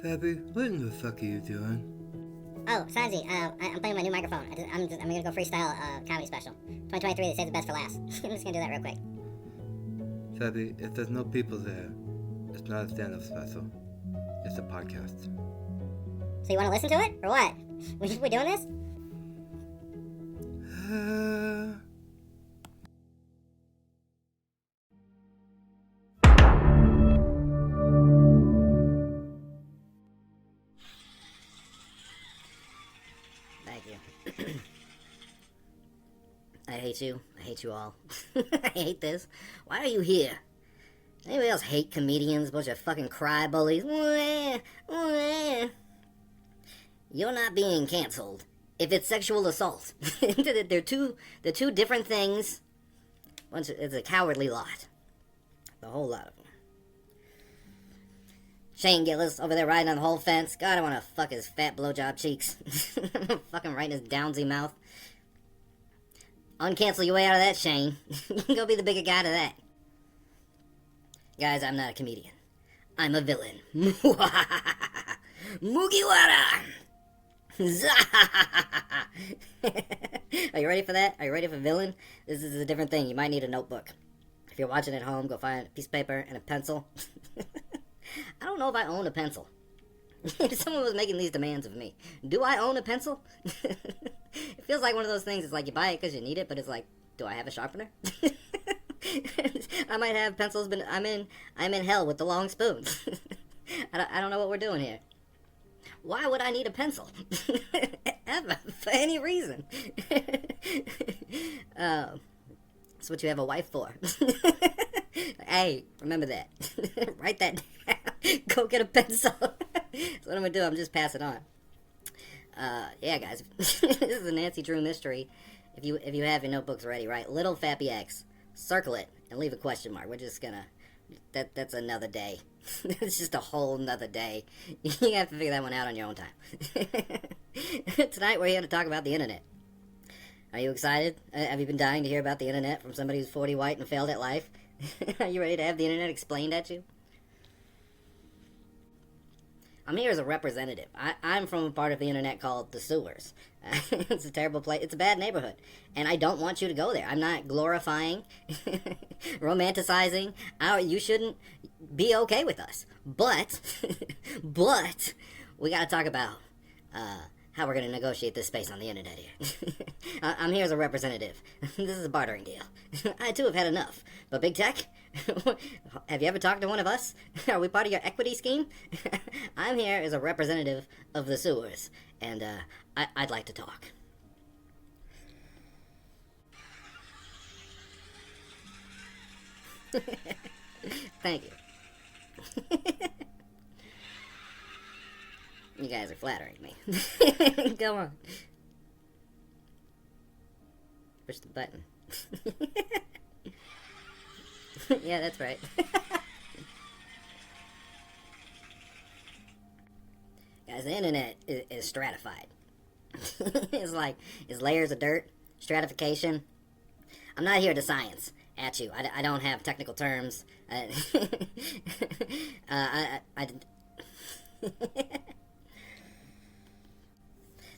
Fappy, what in the fuck are you doing? Oh, Sanji, I'm playing my new microphone. I'm gonna go freestyle a comedy special. 2023, they say the best for last. I'm just gonna do that real quick. Fappy, if there's no people there, it's not a stand-up special. It's a podcast. So you wanna listen to it, or what? We doing this? Thank you. I hate you. I hate you all. I hate this. Why are you here? Anybody else hate comedians? Bunch of fucking cry bullies. You're not being canceled if it's sexual assault. they're two different things. It's a cowardly lot. The whole lot of them. Shane Gillis over there riding on the whole fence. God, I want to fuck his fat blowjob cheeks. Fucking right in his downsy mouth. Uncancel your way out of that, Shane. You can go be the bigger guy to that. Guys, I'm not a comedian. I'm a villain. Mugiwara! Are you ready for that? Are you ready for villain? This is a different thing. You might need a notebook. If you're watching at home, go find a piece of paper and a pencil. I don't know if I own a pencil. If someone was making these demands of me, do I own a pencil? It feels like one of those things. It's like you buy it because you need it, but it's like, do I have a sharpener? I might have pencils, but I'm in hell with the long spoons. I don't know what we're doing here. Why would I need a pencil? Ever, for any reason. That's what you have a wife for. Hey, remember that. Write that down. Go get a pencil. That's what I'm gonna do. I'm just pass it on. Yeah, guys. This is a Nancy Drew mystery. If you have your notebooks ready, right? Little Fappy X. Circle it and leave a question mark. We're just gonna. That's another day. It's just a whole nother day. You have to figure that one out on your own time. Tonight we're here to talk about the internet. Are you excited? Have you been dying to hear about the internet from somebody who's 40 white and failed at life? Are you ready to have the internet explained at you? I'm here as a representative. I'm from a part of the internet called the sewers. It's a terrible place. It's a bad neighborhood. And I don't want you to go there. I'm not glorifying, romanticizing. You shouldn't be okay with us. But we got to talk about how we're going to negotiate this space on the internet here. I'm here as a representative. This is a bartering deal. I, too, have had enough. But Big Tech, have you ever talked to one of us? Are we part of your equity scheme? I'm here as a representative of the sewers, and I'd like to talk. Thank you. You guys are flattering me. Come on. Push the button. Yeah, that's right. Guys, the internet is stratified. It's layers of dirt, stratification. I'm not here to science at you. I don't have technical terms.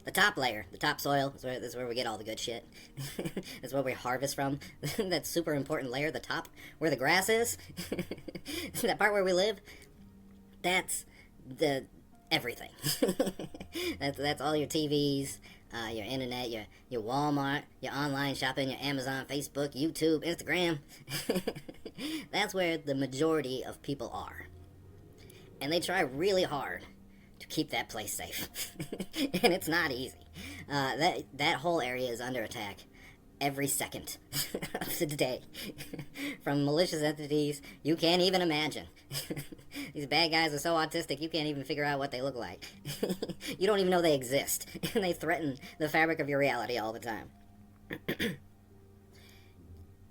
The top layer, the top soil, is where we get all the good shit. That's where we harvest from. That super important layer, the top, where the grass is. That part where we live, that's the everything. That's all your TVs, your internet, your Walmart, your online shopping, your Amazon, Facebook, YouTube, Instagram. That's where the majority of people are. And they try really hard to keep that place safe. And it's not easy. That whole area is under attack every second of the day from malicious entities you can't even imagine. These bad guys are so autistic you can't even figure out what they look like. You don't even know they exist, and they threaten the fabric of your reality all the time.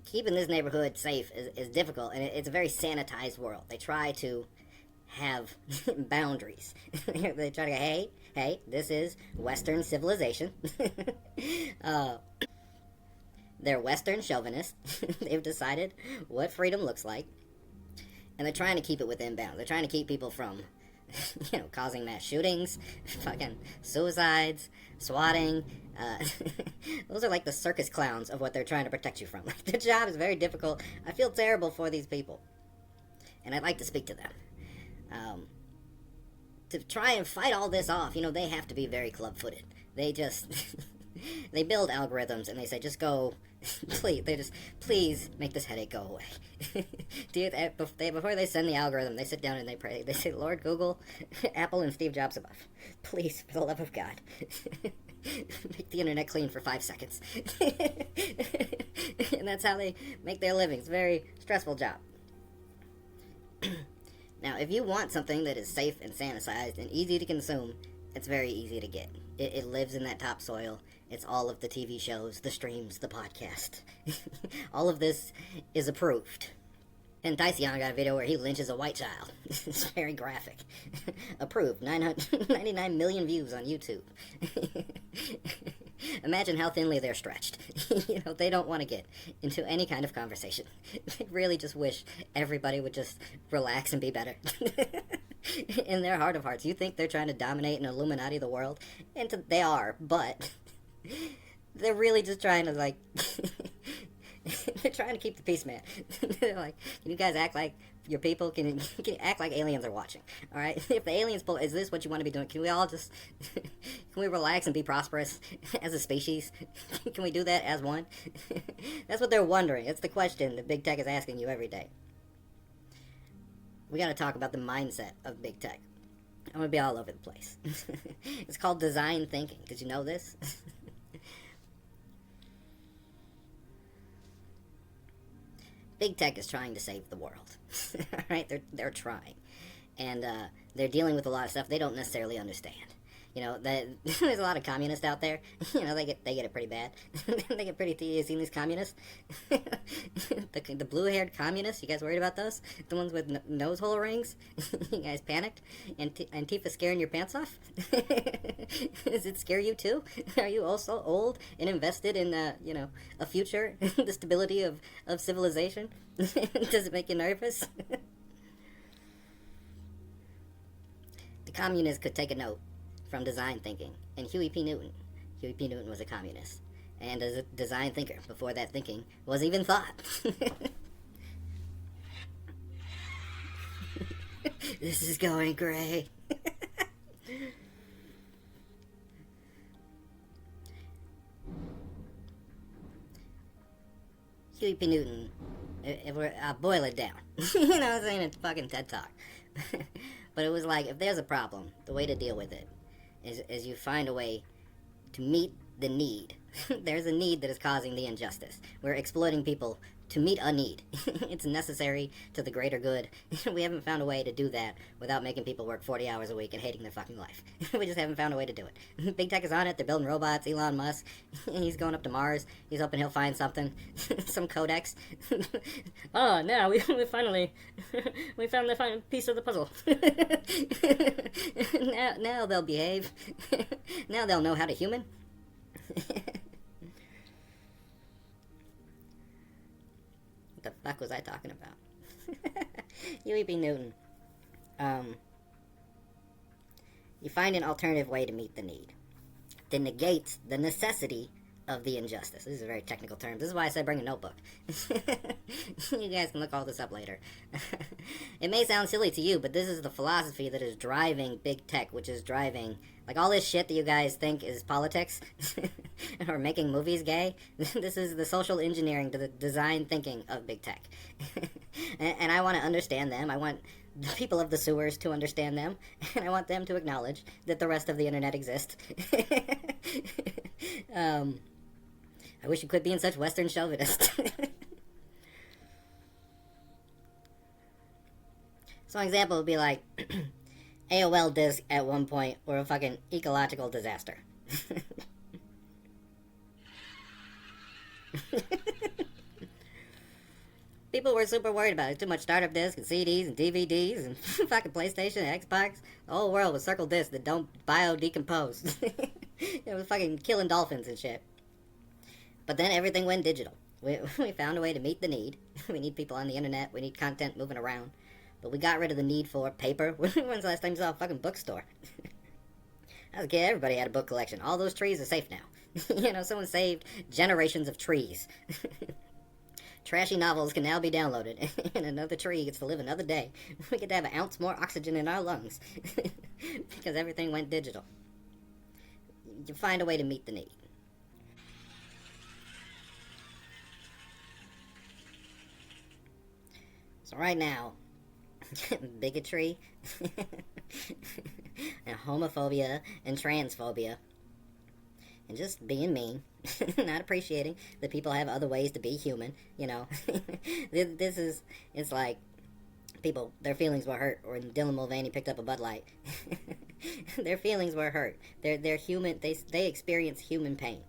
Keeping this neighborhood safe is difficult, and it's a very sanitized world. They try to have boundaries. They try to go, hey, this is Western civilization. They're Western chauvinists. They've decided what freedom looks like. And they're trying to keep it within bounds. They're trying to keep people from causing mass shootings, fucking suicides, swatting. Those are like the circus clowns of what they're trying to protect you from. Like, the job is very difficult. I feel terrible for these people, and I'd like to speak to them. To try and fight all this off, they have to be very club-footed. They just they build algorithms and they say, just go, please make this headache go away. Before they send the algorithm, they sit down and they pray. They say, Lord Google, Apple and Steve Jobs above, please, for the love of God, make the internet clean for 5 seconds. And that's how they make their living. It's a very stressful job. Now, if you want something that is safe and sanitized and easy to consume, it's very easy to get. It lives in that topsoil. It's all of the TV shows, the streams, the podcast. All of this is approved. And Tyson got a video where he lynches a white child. It's very graphic. Approved. 999 million views on YouTube. Imagine how thinly they're stretched. They don't want to get into any kind of conversation. They really just wish everybody would just relax and be better. In their heart of hearts, you think they're trying to dominate and Illuminati the world? And they are, but they're really just trying to, like... They're trying to keep the peace, man. They're like, can you guys act like your people? Can you act like aliens are watching? All right? If the aliens pull, is this what you want to be doing? Can we all just, can we relax and be prosperous as a species? Can we do that as one? That's what they're wondering. It's the question that big tech is asking you every day. We got to talk about the mindset of big tech. I'm going to be all over the place. It's called design thinking. Did you know this? Big tech is trying to save the world. Right? They're trying. And they're dealing with a lot of stuff they don't necessarily understand. There's a lot of communists out there. They get it pretty bad. They get pretty... You seen these communists? The blue-haired communists? You guys worried about those? The ones with nose hole rings? You guys panicked? Antifa scaring your pants off? Does it scare you too? Are you also old and invested in, a future? The stability of civilization? Does it make you nervous? The communists could take a note from design thinking, and Huey P. Newton. Huey P. Newton was a communist, and as a design thinker before that thinking was even thought. This is going great. Huey P. Newton, I'll boil it down. I'm saying it's fucking TED Talk. But it was like, if there's a problem, the way to deal with it is you find a way to meet the need. There's a need that is causing the injustice. We're exploiting people to meet a need. It's necessary to the greater good. We haven't found a way to do that without making people work 40 hours a week and hating their fucking life. We just haven't found a way to do it. Big tech is on it. They're building robots. Elon Musk, he's going up to Mars. He's hoping he'll find something. Some codex. Oh, now we finally we found the final piece of the puzzle. Now they'll behave. Now they'll know how to human. What the fuck was I talking about? Huey P. Newton. You find an alternative way to meet the need that negates the necessity of the injustice. This is a very technical term. This is why I said bring a notebook. You guys can look all this up later. It may sound silly to you, but this is the philosophy that is driving big tech, which is driving, like, all this shit that you guys think is politics or making movies gay. This is the social engineering to the design thinking of big tech. And I want to understand them. I want the people of the sewers to understand them, and I want them to acknowledge that the rest of the internet exists. I wish you quit being such Western chauvinist. So an example would be like, AOL disk at one point were a fucking ecological disaster. People were super worried about it. Too much startup discs and CDs and DVDs and fucking PlayStation and Xbox. The whole world was circle discs that don't biodecompose. It was fucking killing dolphins and shit. But then everything went digital. We found a way to meet the need. We need people on the internet. We need content moving around. But we got rid of the need for paper. When's the last time you saw a fucking bookstore? As a kid, everybody had a book collection. All those trees are safe now. Someone saved generations of trees. Trashy novels can now be downloaded, and another tree gets to live another day. We get to have an ounce more oxygen in our lungs. Because everything went digital. You find a way to meet the need. So right now, bigotry, and homophobia, and transphobia, and just being mean, not appreciating that people have other ways to be human, it's like people, their feelings were hurt, or Dylan Mulvaney picked up a Bud Light. Their feelings were hurt. They're human, they experience human pain.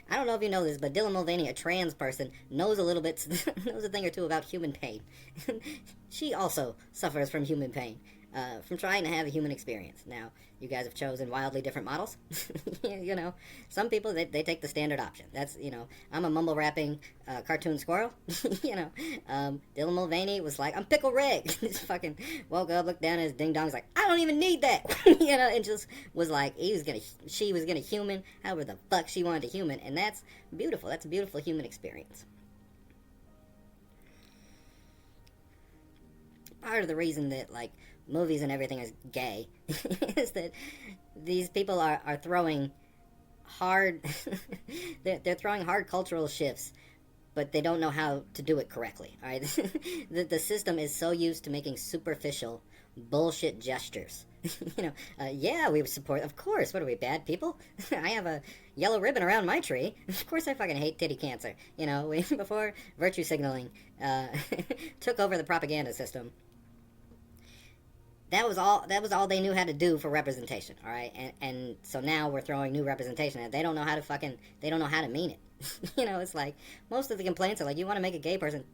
I don't know if you know this, but Dylan Mulvaney, a trans person, knows a thing or two about human pain. She also suffers from human pain. From trying to have a human experience. Now, you guys have chosen wildly different models. Some people, they take the standard option. That's, I'm a mumble rapping cartoon squirrel. Dylan Mulvaney was like, I'm Pickle Rick. Just fucking woke up, looked down at his ding dong, was like, I don't even need that. And just was like, she was gonna human however the fuck she wanted to human. And that's beautiful. That's a beautiful human experience. Part of the reason that, movies and everything is gay is that these people are throwing hard they're throwing hard cultural shifts, but they don't know how to do it correctly. All right. The system is so used to making superficial bullshit gestures. Yeah, we support, of course. What are we, bad people? I have a yellow ribbon around my tree. Of course I fucking hate titty cancer. Before virtue signaling took over the propaganda system, that was all they knew how to do for representation, all right? And so now we're throwing new representation at it. They don't know how to mean it. It's like, most of the complaints are like, you want to make a gay person,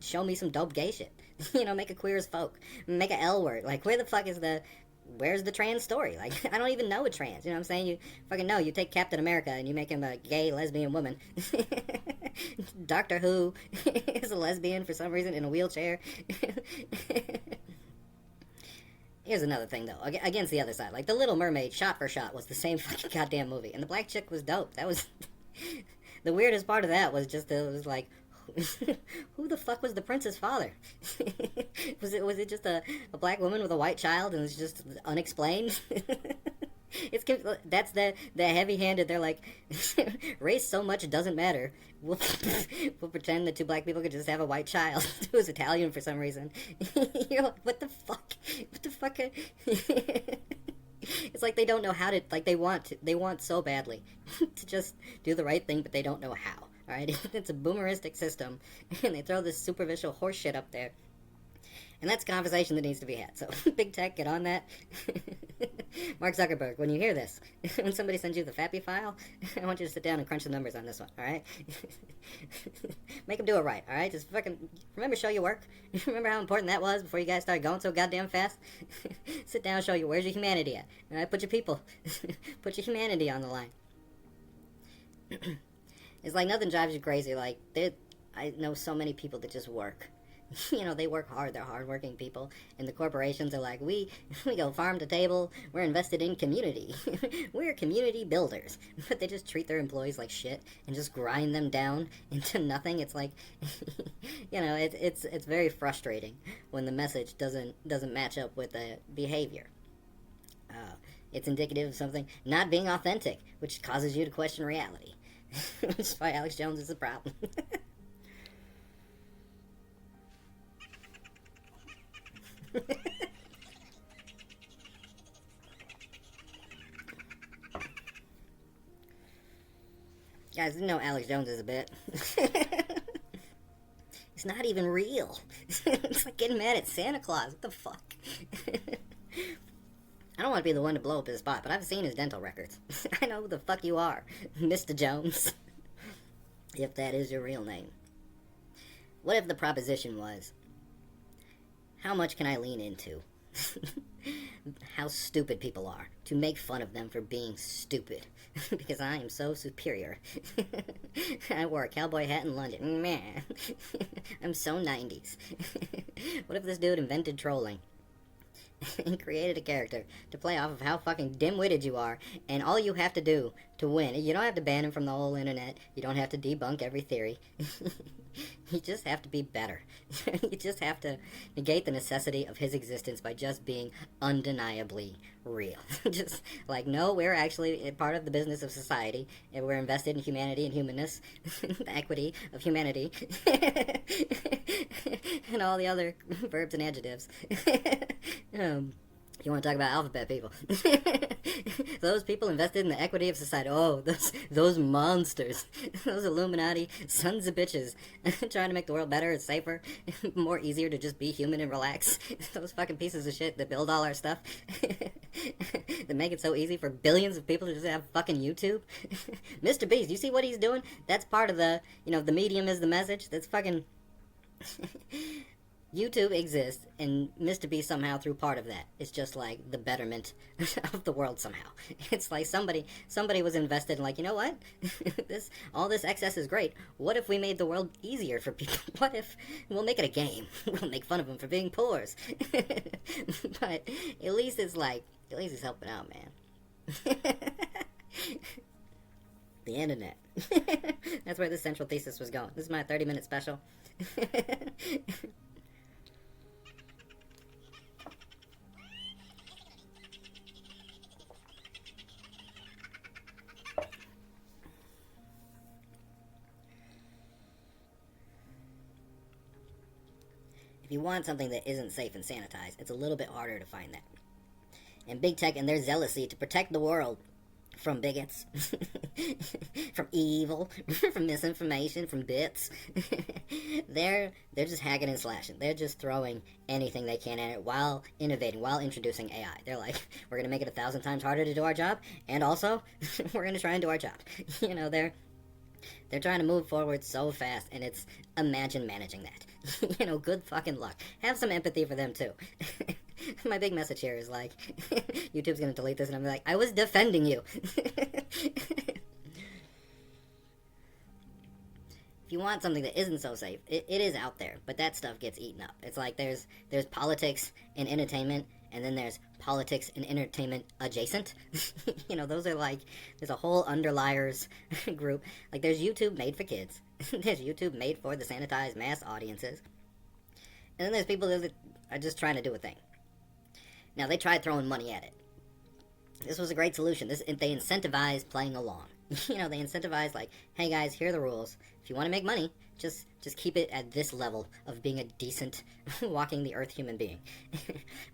show me some dope gay shit. Make a queer as folk. Make a L word. Like, where's the trans story? Like, I don't even know a trans, you know what I'm saying? You fucking know, you take Captain America and you make him a gay lesbian woman. Doctor Who is a lesbian for some reason in a wheelchair. Here's another thing, though, against the other side. Like, The Little Mermaid, shot for shot, was the same fucking goddamn movie. And the black chick was dope. That was... The weirdest part of that was just, it was like, who the fuck was the prince's father? Was it just a black woman with a white child and it's just unexplained? That's the heavy-handed, they're like, race so much it doesn't matter. We'll pretend that two black people could just have a white child who's Italian for some reason. You're like, what the fuck? What the fuck? It's like they don't know how to, like, they want so badly to just do the right thing, but they don't know how. Alright? It's a boomeristic system, and they throw this superficial horse shit up there. And that's a conversation that needs to be had. So, big tech, get on that. Mark Zuckerberg, when you hear this, when somebody sends you the Fappy file, I want you to sit down and crunch the numbers on this one, alright? Make them do it right, alright? Just fucking, remember show your work? Remember how important that was before you guys started going so goddamn fast? Sit down and show you, where's your humanity at? Alright, put your people, put your humanity on the line. It's like nothing drives you crazy, like, I know so many people that just work. They work hard, they're hardworking people, and the corporations are like, we go farm to table, we're invested in community, we're community builders, but they just treat their employees like shit, and just grind them down into nothing. It's like, it's very frustrating when the message doesn't match up with the behavior. It's indicative of something not being authentic, which causes you to question reality. Which is why Alex Jones is a problem. Guys, didn't know Alex Jones is a bit. It's not even real. It's like getting mad at Santa Claus. What the fuck? I don't want to be the one to blow up his spot, but I've seen his dental records. I know who the fuck you are, Mr. Jones. If that is your real name. What if the proposition was, how much can I lean into? How stupid people are, to make fun of them for being stupid, because I am so superior. I wore a cowboy hat in London, man. I'm so 90s. What if this dude invented trolling and created a character to play off of how fucking dim-witted you are, and all you have to do to win, you don't have to ban him from the whole internet, you don't have to debunk every theory, you just have to be better. You just have to negate the necessity of his existence by just being undeniably real. Just like, no, we're actually part of the business of society, and we're invested in humanity and humanness, the equity of humanity, and all the other verbs and adjectives. You want to talk about alphabet people? Those people invested in the equity of society. Oh, those monsters, those Illuminati sons of bitches, trying to make the world better and safer, more easier to just be human and relax. Those fucking pieces of shit that build all our stuff, that make it so easy for billions of people to just have fucking YouTube. Mr. Beast, you see what he's doing? That's part of the, the medium is the message. That's fucking. YouTube exists, and Mr. Beast somehow through part of that. It's just like the betterment of the world somehow. It's like somebody was invested in, like, you know what? All this excess is great. What if we made the world easier for people? What if we'll make it a game? We'll make fun of them for being poors. But at least it's helping out, man. The internet. That's where the central thesis was going. This is my 30-minute special. If you want something that isn't safe and sanitized, it's a little bit harder to find that. And big tech and their zealousy to protect the world from bigots, from evil, from misinformation, from bits, they're just hacking and slashing. They're just throwing anything they can at it while innovating, while introducing AI. They're like, we're going to make it 1,000 times harder to do our job, and also, we're going to try and do our job. They're trying to move forward so fast, and it's, imagine managing that. Good fucking luck. Have some empathy for them, too. My big message here is like, YouTube's gonna delete this, and I'm like, I was defending you. If you want something that isn't so safe, it is out there, but that stuff gets eaten up. It's like there's politics and entertainment, and then there's politics and entertainment adjacent. Those are like, there's a whole underliers group. Like, there's YouTube made for kids. There's YouTube made for the sanitized mass audiences. And then there's people that are just trying to do a thing. Now, they tried throwing money at it. This was a great solution. They incentivized playing along. They incentivized, like, hey guys, here are the rules. If you want to make money, just keep it at this level of being a decent, walking the earth human being.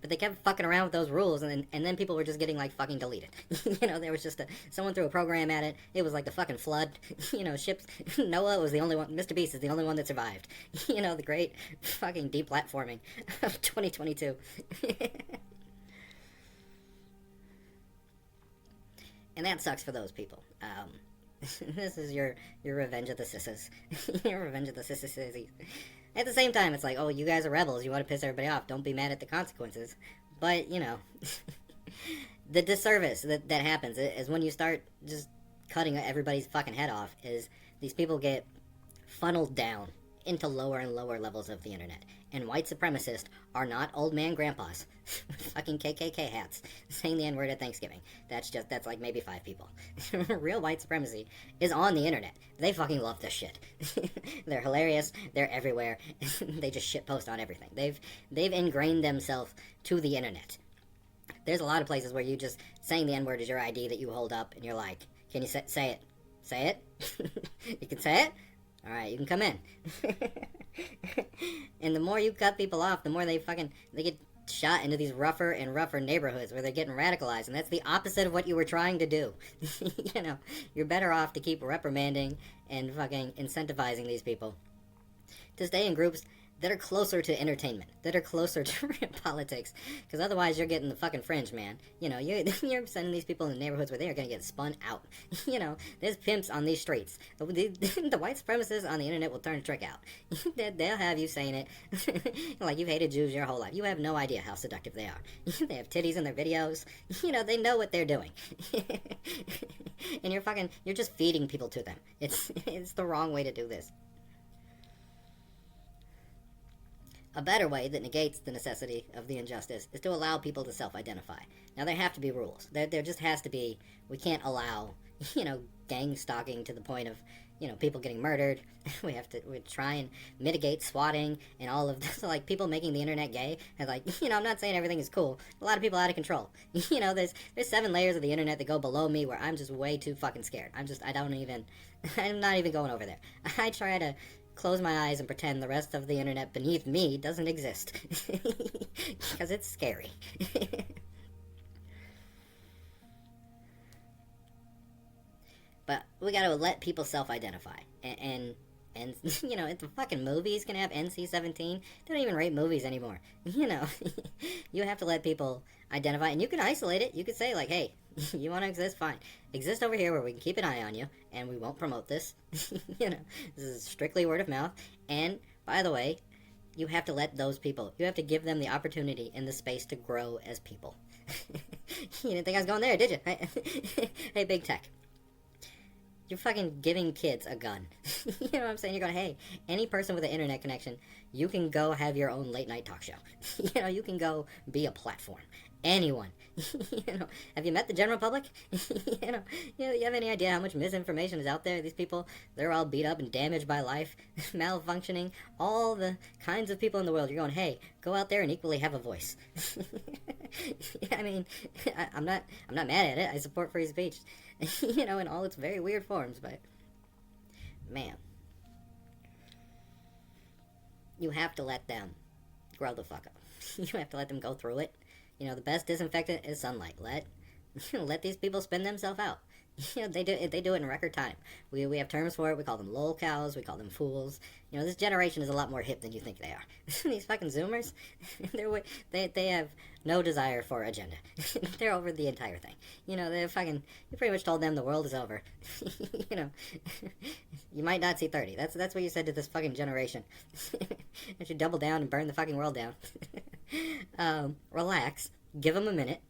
But they kept fucking around with those rules, and then people were just getting, like, fucking deleted. There was just someone threw a program at it. It was like the fucking flood. Ships. Noah was the only one. Mr. Beast is the only one that survived. The great fucking deplatforming of 2022. And that sucks for those people. This is your revenge of the sisses. Your revenge of the sisses. At the same time, it's like, oh, you guys are rebels. You want to piss everybody off. Don't be mad at the consequences. But, the disservice that happens is when you start just cutting everybody's fucking head off, is these people get funneled down into lower and lower levels of the internet. And white supremacists are not old man grandpas with fucking KKK hats saying the N-word at Thanksgiving. That's like maybe 5 people. Real white supremacy is on the internet. They fucking love this shit. They're hilarious. They're everywhere. They just shitpost on everything. They've ingrained themselves to the internet. There's a lot of places where you just saying the N-word is your ID that you hold up, and you're like, can you say it? Say it? You can say it? Alright, you can come in. And the more you cut people off, the more they get shot into these rougher and rougher neighborhoods where they're getting radicalized, and that's the opposite of what you were trying to do. You're better off to keep reprimanding and fucking incentivizing these people to stay in groups that are closer to entertainment, that are closer to real politics, because otherwise you're getting the fucking fringe, man. You're sending these people in neighborhoods where they are going to get spun out. There's pimps on these streets. The white supremacists on the internet will turn a trick out. They'll have you saying it like you've hated Jews your whole life. You have no idea how seductive they are. They have titties in their videos. They know what they're doing. And you're just feeding people to them. It's the wrong way to do this. A better way that negates the necessity of the injustice is to allow people to self-identify. Now, there have to be rules. There just has to be. We can't allow, gang stalking to the point of, people getting murdered. We try and mitigate swatting and all of this, like people making the internet gay. And like, I'm not saying everything is cool. A lot of people out of control. There's 7 layers of the internet that go below me where I'm just way too fucking scared. I'm not even going over there. I try to close my eyes and pretend the rest of the internet beneath me doesn't exist. Because it's scary. But we gotta let people self-identify. And if the fucking movies can have NC-17, they don't even rate movies anymore. You have to let people identify, and you can isolate it. You could say, like, hey, you want to exist? Fine. Exist over here where we can keep an eye on you, and we won't promote this. This is strictly word of mouth. And, by the way, you have to let those people, you have to give them the opportunity and the space to grow as people. You didn't think I was going there, did you? Hey, big tech. You're fucking giving kids a gun. You know what I'm saying? You're going, hey, any person with an internet connection, you can go have your own late night talk show. You can go be a platform. Anyone. Have you met the general public? You have any idea how much misinformation is out there? These people, they're all beat up and damaged by life, malfunctioning, all the kinds of people in the world. You're going, hey, go out there and equally have a voice. I mean, I'm not mad at it. I support free speech, in all its very weird forms, but man, you have to let them grow the fuck up. You have to let them go through it. The best disinfectant is sunlight. Let these people spin themselves out. They do it in record time. We have terms for it. We call them lol cows. We call them fools. This generation is a lot more hip than you think they are. These fucking Zoomers, they have no desire for agenda. They're over the entire thing. They're fucking. You pretty much told them the world is over. You might not see 30. That's what you said to this fucking generation. You should double down and burn the fucking world down. Relax. Give them a minute.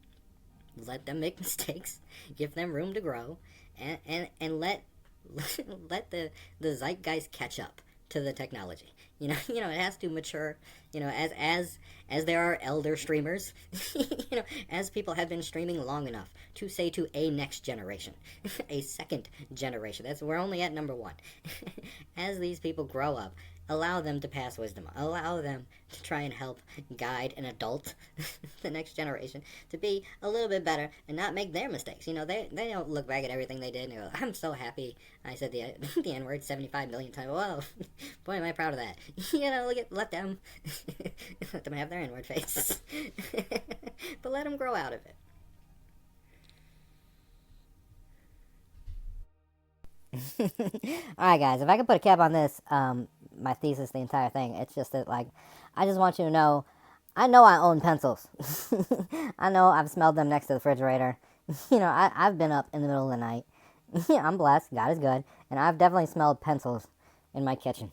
Let them make mistakes, give them room to grow, and let the zeitgeist catch up to the technology. It has to mature. As there are elder streamers, as people have been streaming long enough to say to a next generation, a second generation. We're only at number 1. As these people grow up, allow them to pass wisdom. Allow them to try and help guide and adult the next generation to be a little bit better and not make their mistakes. They don't look back at everything they did and go, I'm so happy I said the N-word 75 million times. Whoa, boy, am I proud of that. Let them have their N-word face. But let them grow out of it. Alright guys, if I could put a cap on this, my thesis, the entire thing, it's just that, I just want you to know, I own pencils. I know I've smelled them next to the refrigerator. I've been up in the middle of the night. I'm blessed, God is good, and I've definitely smelled pencils in my kitchen.